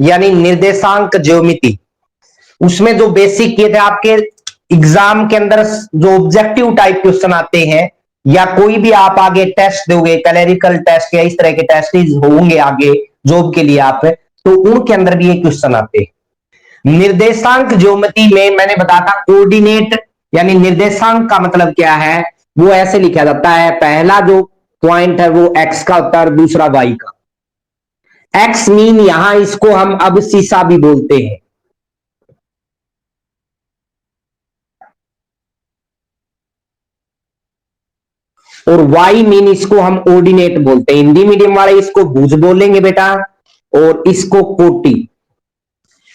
यानी निर्देशांक ज्योमिति, उसमें जो बेसिक किए थे आपके एग्जाम के अंदर, जो ऑब्जेक्टिव टाइप क्वेश्चन आते हैं या कोई भी आप आगे टेस्ट दोगे, क्लरिकल टेस्ट या इस तरह के टेस्ट होंगे आगे जॉब के लिए आप, तो उनके अंदर भी ये क्वेश्चन आते हैं। निर्देशांक ज्योमिति में मैंने बताया था कोऑर्डिनेट यानी निर्देशांक का मतलब क्या है, वो ऐसे लिखा जाता है, पहला जो पॉइंट है वो एक्स का होता है और दूसरा वाई का। एक्स मीन यहां इसको हम अब सीसा भी बोलते हैं, और वाई मीन इसको हम ऑर्डिनेट बोलते हैं। हिंदी मीडियम वाले इसको भुज बोलेंगे बेटा, और इसको कोटि,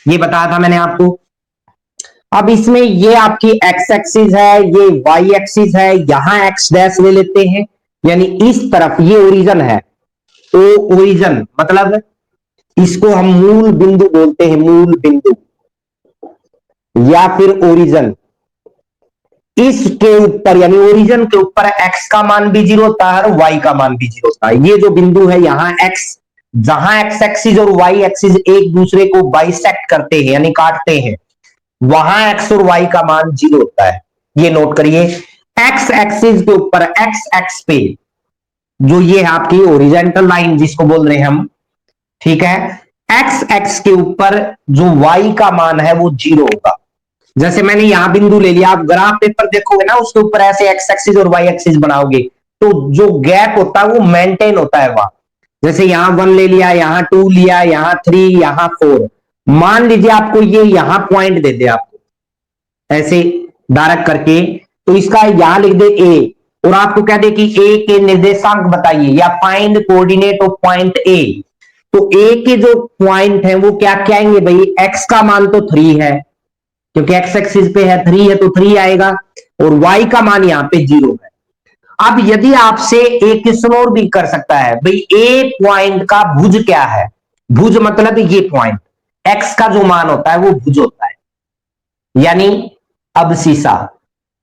ये बताया था मैंने आपको। अब इसमें ये आपकी एक्स एक्सिस है, ये वाई एक्सिस है, यहां एक्स डैश ले लेते हैं, यानी इस तरफ ये ओरिजन है, ओ ओरिजन मतलब इसको हम मूल बिंदु बोलते हैं, मूल बिंदु या फिर ओरिजन। इसके ऊपर यानी ओरिजन के ऊपर एक्स का मान भी 0 होता है और वाई का मान भी 0 होता है। ये जो बिंदु है यहां एक्स, जहां एक्स एक्सिस और वाई एक्सिस एक दूसरे को बाइसेक्ट करते हैं यानी काटते हैं, वहां एक्स और वाई का मान 0 होता है। ये नोट करिए, एक्स एक्सिस के ऊपर एक्स एक्स पे जो ये है आपकी ओरिजेंटल लाइन जिसको बोल रहे हैं हम, ठीक है, एक्स एक्स के ऊपर जो वाई का मान है वो 0 होगा। जैसे मैंने यहां बिंदु ले लिया, आप ग्राफ पेपर देखोगे ना, उसके ऊपर ऐसे एक्स एक्सिस और वाई एक्सिस बनाओगे तो जो गैप होता है वो मेंटेन होता है वहां। जैसे यहां 1 ले लिया, यहां 2 लिया, यहां 3, यहां 4, मान लीजिए आपको ये यहां पॉइंट दे दे आपको ऐसे डायरेक्ट करके, तो इसका यहां लिख दे ए, और आपको कह दे कि ए के निर्देशांक बताइए या find coordinate of point A, तो ए के जो पॉइंट है वो क्या क्या आएंगे भाई, एक्स का मान तो 3 है क्योंकि एक्स एक्सिस पे है, 3 है तो 3 आएगा, और वाई का मान यहां पे 0 है। अब यदि आपसे एक क्वेश्चन और भी कर सकता है भाई, ए पॉइंट का भुज क्या है, भुज मतलब ये पॉइंट, एक्स का जो मान होता है वो भुज होता है, यानी अब सीसा,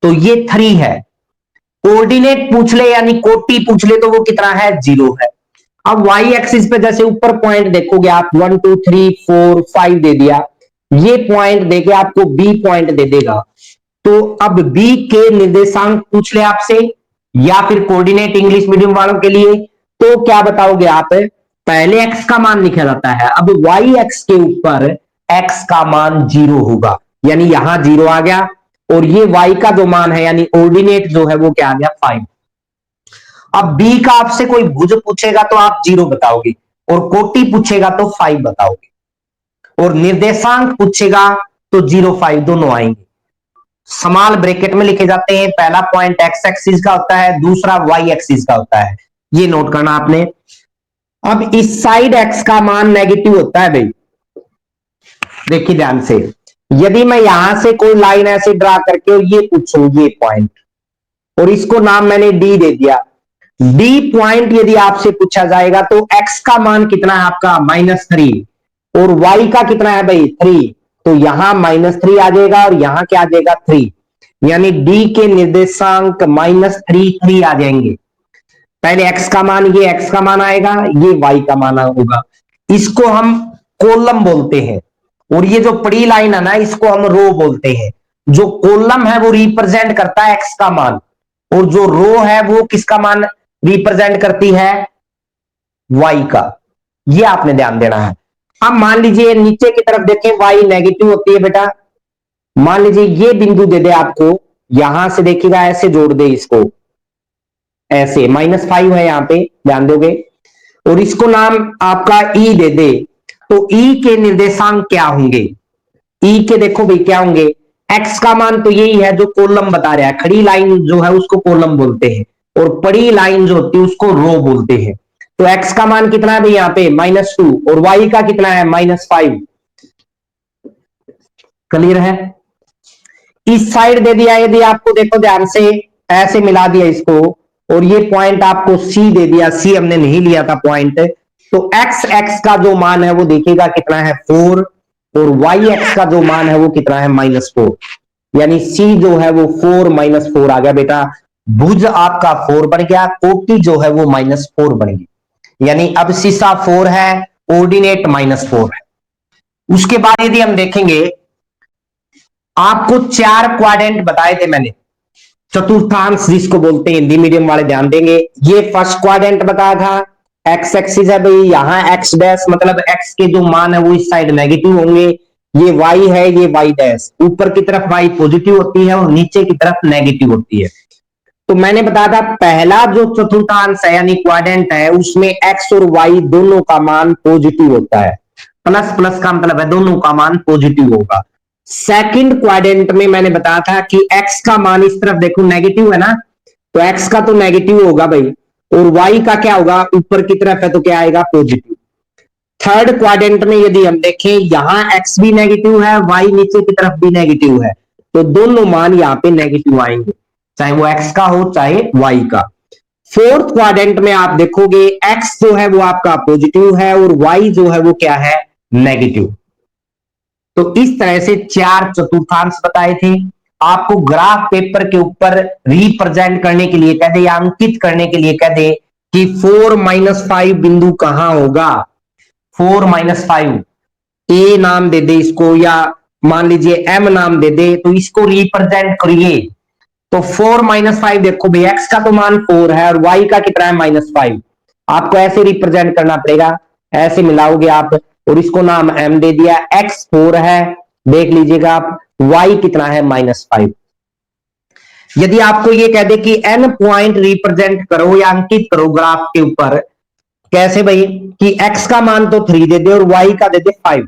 तो ये 3 है। कोऑर्डिनेट पूछ ले यानी कोटि पूछ ले तो वो कितना है, 0 है। अब वाई एक्सिस पे जैसे ऊपर पॉइंट देखोगे आप, 1 2 3 4 5 दे दिया, ये पॉइंट देके आपको बी पॉइंट दे देगा, तो अब बी के निर्देशांक पूछ ले आपसे, या फिर कोऑर्डिनेट इंग्लिश मीडियम वालों के लिए, तो क्या बताओगे आप, पहले एक्स का मान लिखा जाता है, अब वाई एक्स के ऊपर एक्स का मान 0 होगा, यानी यहां 0 आ गया, और ये वाई का जो मान है यानी ऑर्डिनेट जो है वो क्या आ गया, 5। अब बी का आपसे कोई भुज पूछेगा तो आप 0 बताओगे, और कोटि पूछेगा तो 5 बताओगे, और निर्देशांक पूछेगा तो 0 5 दोनों आएंगे। स्मॉल ब्रैकेट में लिखे जाते हैं, पहला पॉइंट एक्स एक्सिस का होता है, दूसरा वाई एक्सिस का होता है, ये नोट करना आपने। अब इस साइड एक्स का मान नेगेटिव होता है भाई, देखिए ध्यान से, यदि मैं यहां से कोई लाइन ऐसे ड्रा करके ये पूछूं ये पॉइंट, और इसको नाम मैंने डी दे दिया, डी पॉइंट यदि आपसे पूछा जाएगा तो एक्स का मान कितना है आपका, -3, और वाई का कितना है भाई, 3, तो यहां -3 आ जाएगा और यहां क्या आ जाएगा, 3, यानी डी के निर्देशांक -3 आ जाएंगे। पहले एक्स का मान, ये एक्स का मान आएगा, ये वाई का मान होगा, इसको हम कॉलम बोलते हैं, और ये जो पड़ी लाइन है ना इसको हम रो बोलते हैं। जो कॉलम है वो रिप्रेजेंट करता है एक्स का मान, और जो रो है वो किसका मान रिप्रेजेंट करती है, वाई का, ये आपने ध्यान देना है। अब मान लीजिए नीचे की तरफ देखें, वाई नेगेटिव होती है बेटा, मान लीजिए ये बिंदु दे दे आपको, यहां से देखिएगा ऐसे जोड़ दे इसको, ऐसे -5 है यहां पे ध्यान दोगे, और इसको नाम आपका ई दे दे, तो ई के निर्देशांक क्या होंगे, ई के देखो भाई क्या होंगे, एक्स का मान तो यही है जो कॉलम बता रहा है, खड़ी लाइन जो है उसको कॉलम बोलते हैं, और पड़ी लाइन जो होती है उसको रो बोलते हैं। तो एक्स का मान कितना है भाई यहाँ पे -2, और वाई का कितना है -5, क्लियर है। इस साइड दे दिया यदि आपको, देखो ध्यान से, ऐसे मिला दिया इसको, और ये पॉइंट आपको सी दे दिया, सी हमने नहीं लिया था पॉइंट, तो एक्स एक्स का जो मान है वो देखिएगा कितना है 4, और वाई एक्स का जो मान है वो कितना है -4, यानी सी जो है वो 4 -4 आ गया बेटा, भुज आपका 4 बन गया, कोटि जो है वो -4 बन गई, यानी अब सीसा 4 है, ऑर्डिनेट -4 है। उसके बाद यदि हम देखेंगे, आपको 4 क्वाड्रेंट बताए थे मैंने, चतुर्थांश जिसको बोलते हैं, हिंदी मीडियम वाले ध्यान देंगे। ये फर्स्ट क्वाड्रेंट बताया था, एक्स एक्सिस है भाई, यहां एक्स डैश मतलब एक्स के जो मान है वो इस साइड नेगेटिव होंगे, ये वाई है, ये वाई डैश, ऊपर की तरफ वाई पॉजिटिव होती है और नीचे की तरफ नेगेटिव होती है। तो मैंने बताया था पहला जो चतुर्थांश है यानी क्वाड्रेंट है, उसमें एक्स और वाई दोनों का मान पॉजिटिव होता है, प्लस प्लस का मतलब है दोनों का मान पॉजिटिव होगा। सेकंड क्वाड्रेंट में मैंने बताया था कि एक्स का मान इस तरफ देखो नेगेटिव है ना, तो एक्स का तो नेगेटिव होगा भाई, और वाई का क्या होगा, ऊपर की तरफ है तो क्या आएगा, पॉजिटिव। थर्ड क्वाड्रेंट में यदि हम देखें, यहां एक्स भी नेगेटिव है, वाई नीचे की तरफ भी नेगेटिव है, तो दोनों मान यहां पे नेगेटिव आएंगे, चाहे वो एक्स का हो चाहे वाई का। फोर्थ क्वाड्रेंट में आप देखोगे एक्स जो है वो आपका पॉजिटिव है और वाई जो है वो क्या है, नेगेटिव। तो इस तरह से 4 चतुर्थांश बताए थे। आपको ग्राफ पेपर के ऊपर रिप्रेजेंट करने के लिए कह दे या अंकित करने के लिए कह दे कि 4-5 बिंदु कहां होगा, 4-5 ए नाम दे दे इसको, या मान लीजिए एम नाम दे दे, तो इसको रिप्रेजेंट करिए। तो 4-5 देखो भाई, एक्स का तो मान 4 है और वाई का कितना है, -5। आपको ऐसे रिप्रेजेंट करना पड़ेगा, ऐसे मिलाओगे आप, और इसको नाम एम दे दिया, एक्स 4 है, देख लीजिएगा आप, वाई कितना है, -5। यदि आपको ये कह दे कि एन पॉइंट रिप्रेजेंट करो या अंकित करो ग्राफ के ऊपर, कैसे भाई, कि एक्स का मान तो 3 दे दे और वाई का दे दे 5,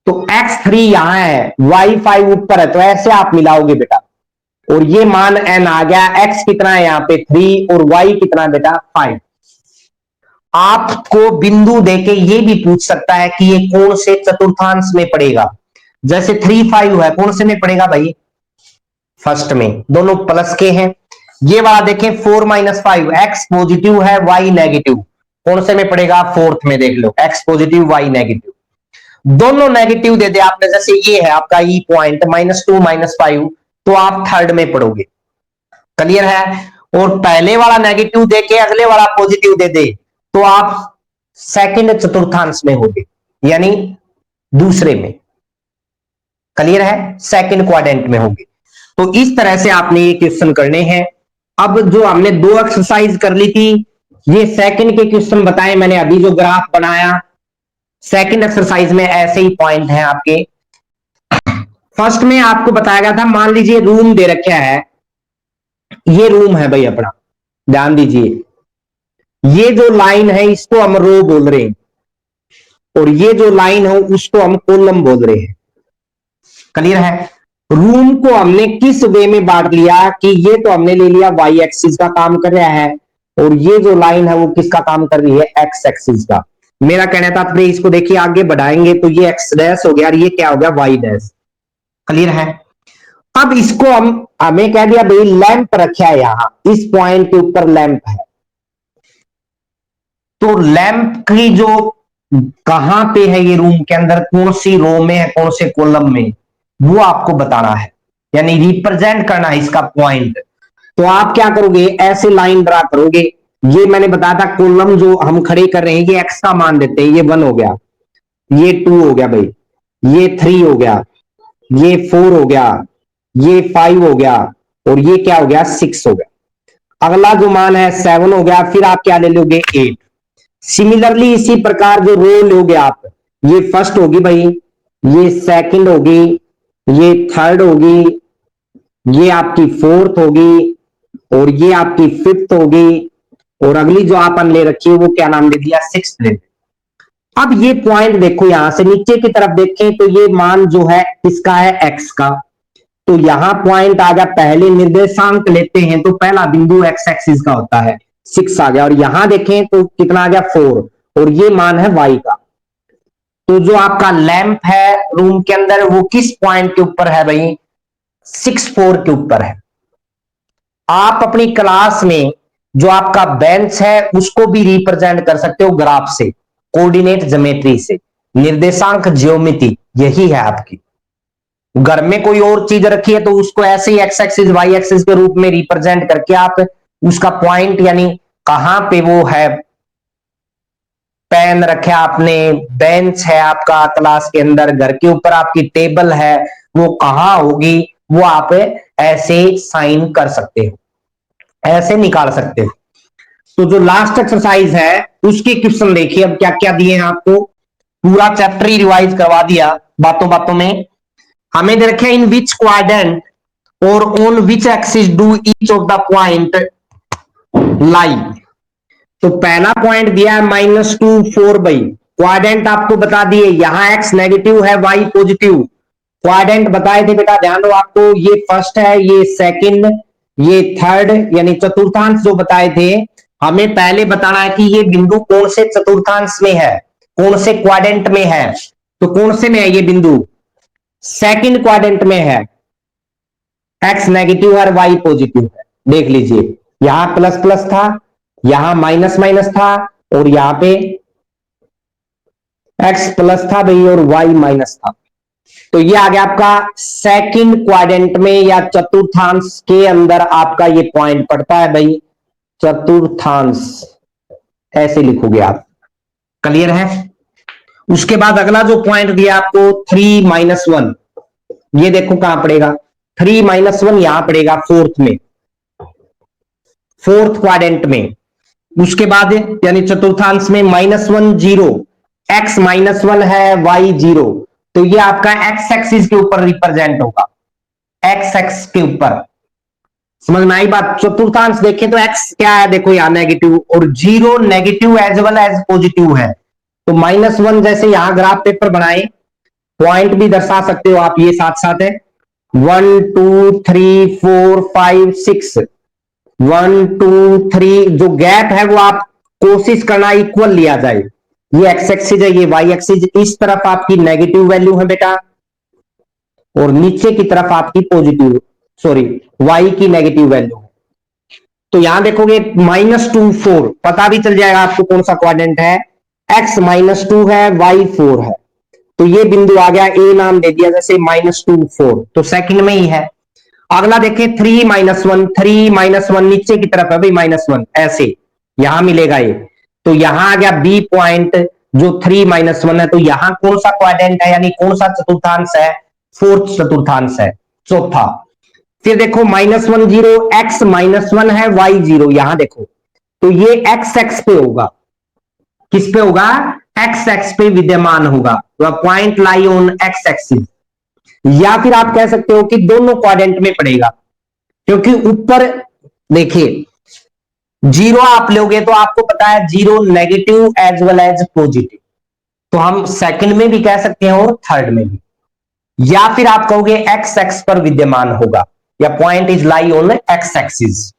तो x3 यहां है, y5 ऊपर है, तो ऐसे आप मिलाओगे बेटा, और ये मान n आ गया, x कितना है यहाँ पे 3 और y कितना है बेटा 5। आपको बिंदु देके ये भी पूछ सकता है कि ये कौन से चतुर्थांश में पड़ेगा, जैसे 3-5 है, कौन से में पड़ेगा भाई, फर्स्ट में, दोनों प्लस के हैं। ये वाला देखें 4-5, x पॉजिटिव है y नेगेटिव, कौन से में पड़ेगा, फोर्थ में, देख लो x पॉजिटिव y नेगेटिव, दोनों नेगेटिव दे दे आपने, जैसे ये है आपका ई पॉइंट -2 -5, तो आप थर्ड में पढ़ोगे, क्लियर है। और पहले वाला नेगेटिव देके अगले वाला पॉजिटिव दे दे, तो आप सेकंड चतुर्थांश में होगे, यानी दूसरे में, क्लियर है, सेकंड क्वाड्रेंट में होंगे। तो इस तरह से आपने ये क्वेश्चन करने हैं। अब जो हमने 2 एक्सरसाइज कर ली थी, ये सेकंड के क्वेश्चन बताए मैंने, अभी जो ग्राफ बनाया सेकंड एक्सरसाइज में ऐसे ही पॉइंट हैं आपके। फर्स्ट में आपको बताया गया था, मान लीजिए रूम दे रखा है, ये रूम है भाई अपना, ध्यान दीजिए, ये जो लाइन है इसको हम रो बोल रहे हैं, और ये जो लाइन है उसको हम कॉलम बोल रहे हैं, क्लियर है। रूम को हमने किस वे में बांट लिया कि ये तो हमने ले लिया वाई एक्सिस का काम कर रहा है, और ये जो लाइन है वो किसका काम कर रही है, एक्स एक्सिस का। मेरा कहना था फिर इसको देखिए आगे बढ़ाएंगे तो ये एक्स डैश हो गया और ये क्या हो गया, वाई डैश, क्लियर है। अब इसको हमें कह दिया भाई लैंप रखा है यहां, इस पॉइंट के ऊपर लैंप है, तो लैंप की जो कहां पे है, ये रूम के अंदर कौन सी रो में है, कौन से कॉलम में, वो आपको बताना है, यानी रिप्रेजेंट करना है इसका पॉइंट। तो आप क्या करोगे, ऐसे लाइन ड्रा करोगे, ये मैंने बताया था कॉलम जो हम खड़े कर रहे हैं, ये एक्स का मान देते हैं, ये 1 हो गया, ये 2 हो गया भाई, ये 3 हो गया, ये 4 हो गया, ये 5 हो गया, और ये क्या हो गया, 6 हो गया। अगला जो मान है 7 हो गया, फिर आप क्या ले लोगे, 8। सिमिलरली इसी प्रकार जो रो लोगे आप, ये फर्स्ट होगी भाई, ये सेकंड होगी, ये थर्ड होगी, ये आपकी फोर्थ होगी, और ये आपकी फिफ्थ होगी, और अगली जो आपने ले रखी है वो क्या नाम दे दिया, सिक्स्थ ले। अब ये पॉइंट देखो, यहां से नीचे की तरफ देखें तो ये मान जो है किसका है, एक्स का, तो यहां पॉइंट आ गया, पहले निर्देशांक लेते हैं तो पहला बिंदु एक्स एक्सिस का होता है, 6 आ गया, और यहां देखें तो कितना आ गया, 4, और ये मान है वाई का। तो जो आपका लैंप है रूम के अंदर वो किस पॉइंट के ऊपर है भाई, 6-4 के ऊपर है। आप अपनी क्लास में जो आपका बेंच है उसको भी रिप्रेजेंट कर सकते हो ग्राफ से, कोऑर्डिनेट ज्योमेट्री से, निर्देशांक ज्योमेट्री यही है आपकी। घर में कोई और चीज रखी है तो उसको ऐसे ही एक्स एक्सिस वाई एक्सिस के रूप में रिप्रेजेंट करके आप उसका पॉइंट यानी कहां पे वो है पेन रखे आपने, बेंच है आपका क्लास के अंदर, घर के ऊपर आपकी टेबल है, वो कहां होगी, वो आप ऐसे साइन कर सकते हो, ऐसे निकाल सकते हो। तो जो लास्ट एक्सरसाइज है उसके क्वेश्चन देखिए, अब क्या क्या दिए हैं आपको, पूरा चैप्टर ही रिवाइज करवा दिया बातों बातों में। हमें दे रखे इन विच क्वाड्रेंट और on which axis do each of the point लाई। तो पहला पॉइंट दिया है -2 4 क्वाड्रेंट आपको बता दिए, यहां एक्स नेगेटिव है, वाई पॉजिटिव। क्वाड्रेंट बताए थे बेटा, ध्यान दो आपको, ये फर्स्ट है, ये सेकंड, ये थर्ड, यानी चतुर्थांश जो बताए थे। हमें पहले बताना है कि ये बिंदु कौन से चतुर्थांश में है, कौन से क्वाड्रेंट में है। तो कौन से में है ये बिंदु, सेकंड क्वाड्रेंट में है, एक्स नेगेटिव और वाई पॉजिटिव है। देख लीजिए, यहां प्लस प्लस था, यहां माइनस माइनस था, और यहां पे एक्स प्लस था भाई और वाई माइनस था। तो ये आ गया आपका सेकंड क्वाड्रेंट में या चतुर्थांश के अंदर आपका ये पॉइंट पड़ता है भाई, चतुर्थांश ऐसे लिखोगे आप। क्लियर है। उसके बाद अगला जो पॉइंट दिया आपको 3 - 1, ये देखो कहां पड़ेगा, 3 - 1 यहां पड़ेगा फोर्थ में, फोर्थ क्वाड्रेंट में। उसके बाद यानी चतुर्थांश में -1 0, एक्स -1 है, वाई 0, तो ये आपका एक्स एक्सिस के ऊपर रिप्रेजेंट होगा, एक्स एक्स के ऊपर। समझ में आई बात। चतुर्थांश देखें तो एक्स क्या है, देखो यहां नेगेटिव, और 0 negative as well as positive है। तो -1 जैसे यहां ग्राफ पेपर बनाए, पॉइंट भी दर्शा सकते हो आप, ये साथ साथ है 1 2 3 4 5 6, 1 2 3, जो गैप है वो आप कोशिश करना इक्वल लिया जाए। ये एक्स एक्सिस है, ये वाई एक्सिस, इस तरफ आपकी नेगेटिव वैल्यू है बेटा, और नीचे की तरफ आपकी पॉजिटिव, सॉरी वाई की नेगेटिव वैल्यू। तो यहां देखोगे -2 4, पता भी चल जाएगा आपको कौन सा क्वाड्रेंट है, एक्स -2 है, वाई 4 है। तो ये बिंदु आ गया, ए नाम दे दिया जैसे -2 4, तो सेकंड में ही है। अगला देखें 3 - 1, 3 - 1 नीचे की तरफ है भाई, -1 ऐसे यहां मिलेगा ये। तो यहां आ गया बी पॉइंट जो 3 - 1 है। तो यहां कौन सा क्वाड्रेंट है, यानी कौन सा चतुर्थांश है, फोर्थ चतुर्थांश है, चौथा। फिर देखो -1 0, एक्स -1 है, वाई 0, यहां देखो, तो ये एक्स एक्स पे होगा, किस पे होगा, एक्स एक्स पे विद्यमान होगा, तो point lie on x axis. या फिर आप कह सकते हो कि दोनों क्वाड्रेंट में पड़ेगा, क्योंकि ऊपर देखिए 0 आप लोगे तो आपको पता है 0 negative as well as positive, तो हम सेकंड में भी कह सकते हैं और थर्ड में भी। या फिर आप कहोगे एक्स एक्स पर विद्यमान होगा, या point is lie on x axis.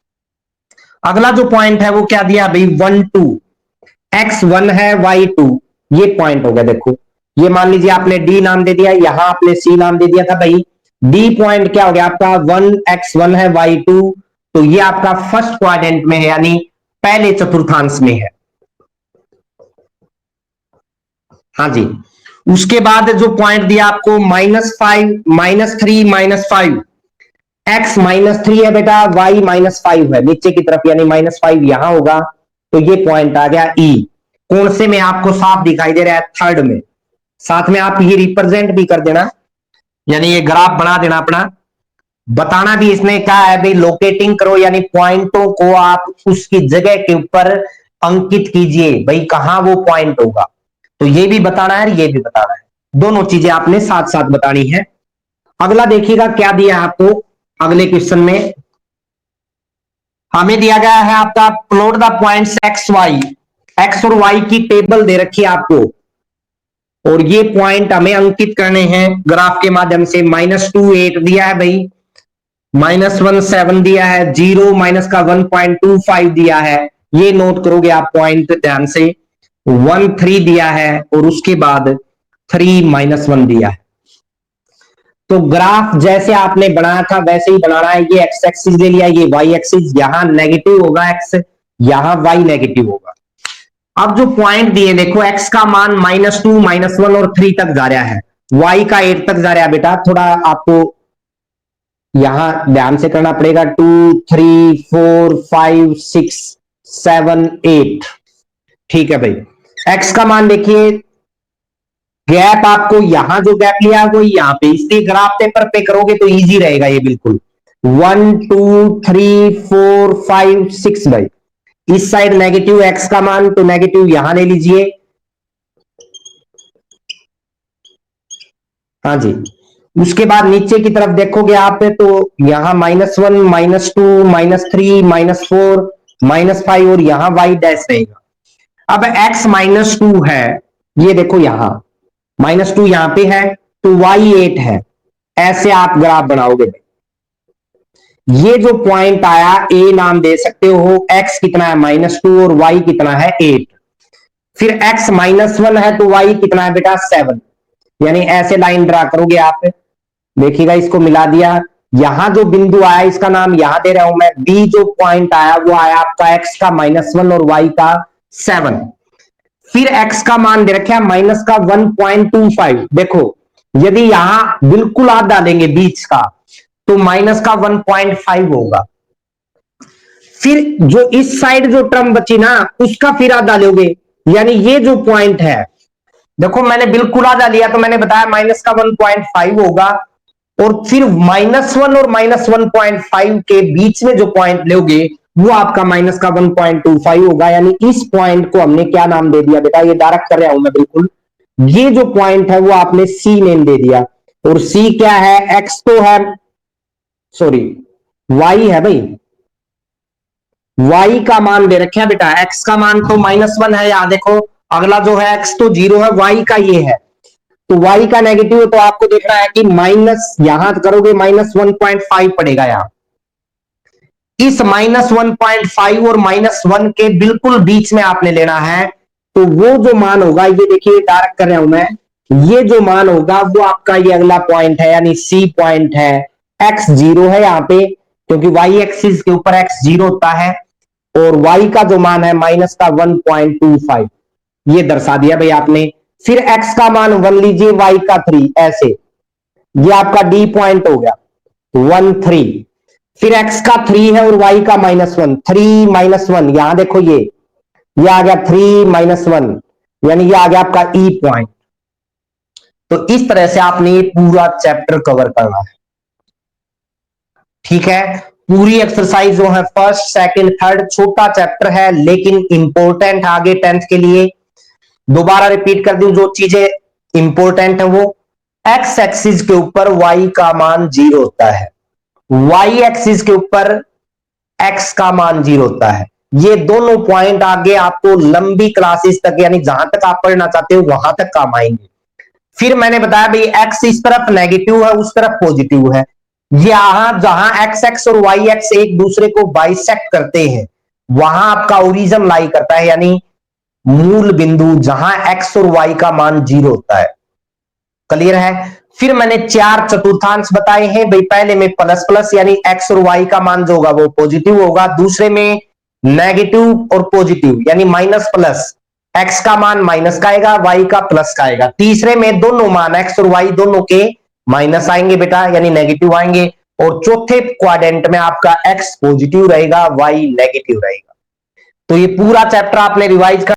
अगला जो पॉइंट है वो क्या दिया भाई, 1 2, एक्स 1 है, वाई 2, ये पॉइंट हो गया। देखो ये मान लीजिए आपने डी नाम दे दिया, यहां आपने सी नाम दे दिया था भाई, डी पॉइंट क्या हो गया आपका, 1 x 1 है, y 2, तो ये आपका फर्स्ट क्वाड्रेंट में है, यानी पहले चतुर्थांश में है। हाँ जी। उसके बाद जो पॉइंट दिया आपको -5 -3 -5, एक्स -3 है बेटा, वाई -5 है नीचे की तरफ, यानी -5 यहां होगा। तो ये पॉइंट आ गया ई, कौन से में आपको साफ दिखाई दे रहा है, थर्ड में। साथ में आप ये रिप्रेजेंट भी कर देना, यानी ये ग्राफ बना देना अपना, बताना भी इसमें क्या है भाई, लोकेटिंग करो, यानी पॉइंटों को आप उसकी जगह के ऊपर अंकित कीजिए भाई, कहां वो पॉइंट होगा। तो ये भी बताना है, ये भी बताना है, दोनों चीजें आपने साथ साथ बतानी है। अगला देखिएगा क्या दिया है आपको, अगले क्वेश्चन में हमें दिया गया है आपका plot the points X Y, X और वाई की टेबल दे रखी है आपको, और ये पॉइंट हमें अंकित करने हैं ग्राफ के माध्यम से। -2 8 दिया है भाई, -1 7 दिया है, 0 माइनस का 1.25 दिया है, ये नोट करोगे आप पॉइंट ध्यान से। 1 3 दिया है, और उसके बाद 3 -1 दिया है। तो ग्राफ जैसे आपने बनाया था वैसे ही बनाना है, ये एक्स एक्सिस ले लिया, ये वाई एक्सिस, यहां नेगेटिव होगा एक्स, यहां वाई नेगेटिव होगा। अब जो पॉइंट दिए देखो, एक्स का मान -2 -1 और 3 तक जा रहा है, वाई का 8 तक जा रहा है बेटा, थोड़ा आपको यहां ध्यान से करना पड़ेगा, 2 3 4 5 6 7 8, ठीक है भाई। एक्स का मान देखिए, गैप आपको यहां जो गैप लिया है वो यहां पे, इसलिए ग्राफ पेपर पे करोगे तो इजी रहेगा ये बिल्कुल। 1 2 3 4 5 6 भाई, इस साइड नेगेटिव एक्स का मान, तो नेगेटिव यहां ले लीजिए। हाँ जी, उसके बाद नीचे की तरफ देखोगे आप तो यहां -1 -2 -3 -4 -5 और यहां वाई डैश रहेगा। अब x -2 है, ये देखो यहां -2 यहां पे है, तो y 8 है। ऐसे आप ग्राफ बनाओगे। ये जो पॉइंट आया ए नाम दे सकते हो, x कितना है -2 और y कितना है 8। फिर x -1 है तो y कितना है बेटा 7। यानी ऐसे लाइन ड्रा करोगे आप, देखिएगा इसको मिला दिया, यहां जो बिंदु आया इसका नाम यहां दे रहा हूं मैं, बी जो पॉइंट आया वो आया आपका x का -1 और y का 7। फिर x का मान दे रखा है माइनस का 1.25। देखो यदि यहां बिल्कुल आप डालेंगे बीच का तो माइनस का 1.5 होगा। फिर जो इस साइड जो टर्म बची ना उसका फिर आप डालोगे, यानी ये जो पॉइंट है, देखो मैंने बिल्कुल आधा लिया तो मैंने बताया माइनस का 1.5 होगा। और फिर -1 और -1.5 के बीच में जो पॉइंट लोगे वो आपका माइनस का 1.25 होगा। यानी इस पॉइंट को हमने क्या नाम दे दिया बेटा, ये डायरेक्ट कर रहा हूं मैं बिल्कुल, ये जो पॉइंट है वो आपने सी नेम दे दिया। और सी क्या है, एक्स तो है, सॉरी वाई है भाई, y का मान दे रखे बेटा, x का मान तो -1 है, यहां देखो अगला जो है x तो 0 है, y का ये है, तो y का नेगेटिव है, तो आपको देखना है कि माइनस यहां करोगे -1.5 पड़ेगा। यहां इस -1.5 और -1 के बिल्कुल बीच में आपने लेना है, तो वो जो मान होगा, ये देखिए डायरेक्ट कर रहा हूं मैं, ये जो मान होगा वो आपका ये अगला पॉइंट है, यानी सी पॉइंट है। x 0 है यहां पे, क्योंकि y एक्सिस के ऊपर x 0 होता है, और y का जो मान है माइनस का 1.25, ये दर्शा दिया भाई आपने। फिर x का मान 1 लीजिए, y का 3, ऐसे ये आपका डी पॉइंट हो गया 1 3। फिर x का 3 है और y का -1, 3 -1, यहां देखो ये आ गया 3 -1, यानी ये आ गया आपका ई पॉइंट। तो इस तरह से आपने ये पूरा चैप्टर कवर करना है, ठीक है। पूरी एक्सरसाइज जो है फर्स्ट सेकंड थर्ड, छोटा चैप्टर है लेकिन इंपॉर्टेंट आगे 10th के लिए। दोबारा रिपीट कर दूं, जो चीजें इंपॉर्टेंट है वो, एक्स एक्सिस के ऊपर y का मान 0 होता है, y एक्सिस के ऊपर x का मान 0 होता है। ये दोनों पॉइंट आगे आपको लंबी क्लासेस तक, यानी जहां तक आप पढ़ना चाहते हो वहां तक काम आएंगे। फिर मैंने बताया भाई x इस तरफ नेगेटिव है, उस तरफ पॉजिटिव है, यहां जहां एक्स एक्स और वाई एक्स एक दूसरे को बाइसेक्ट करते हैं वहां आपका ओरिजिन लाई करता है, यानी मूल बिंदु जहां एक्स और वाई का मान 0 होता है। क्लियर है। फिर मैंने 4 चतुर्थांश बताए हैं भाई, पहले में प्लस प्लस यानी एक्स और वाई का मान जो होगा वो पॉजिटिव होगा, दूसरे में नेगेटिव और पॉजिटिव यानी माइनस प्लस, एक्स का मान माइनस का आएगा, वाई का प्लस का आएगा, तीसरे में दोनों मान एक्स और वाई दोनों के माइनस आएंगे बेटा, यानी नेगेटिव आएंगे, और चौथे क्वाड्रेंट में आपका एक्स पॉजिटिव रहेगा, वाई नेगेटिव रहेगा। तो ये पूरा चैप्टर आपने रिवाइज कर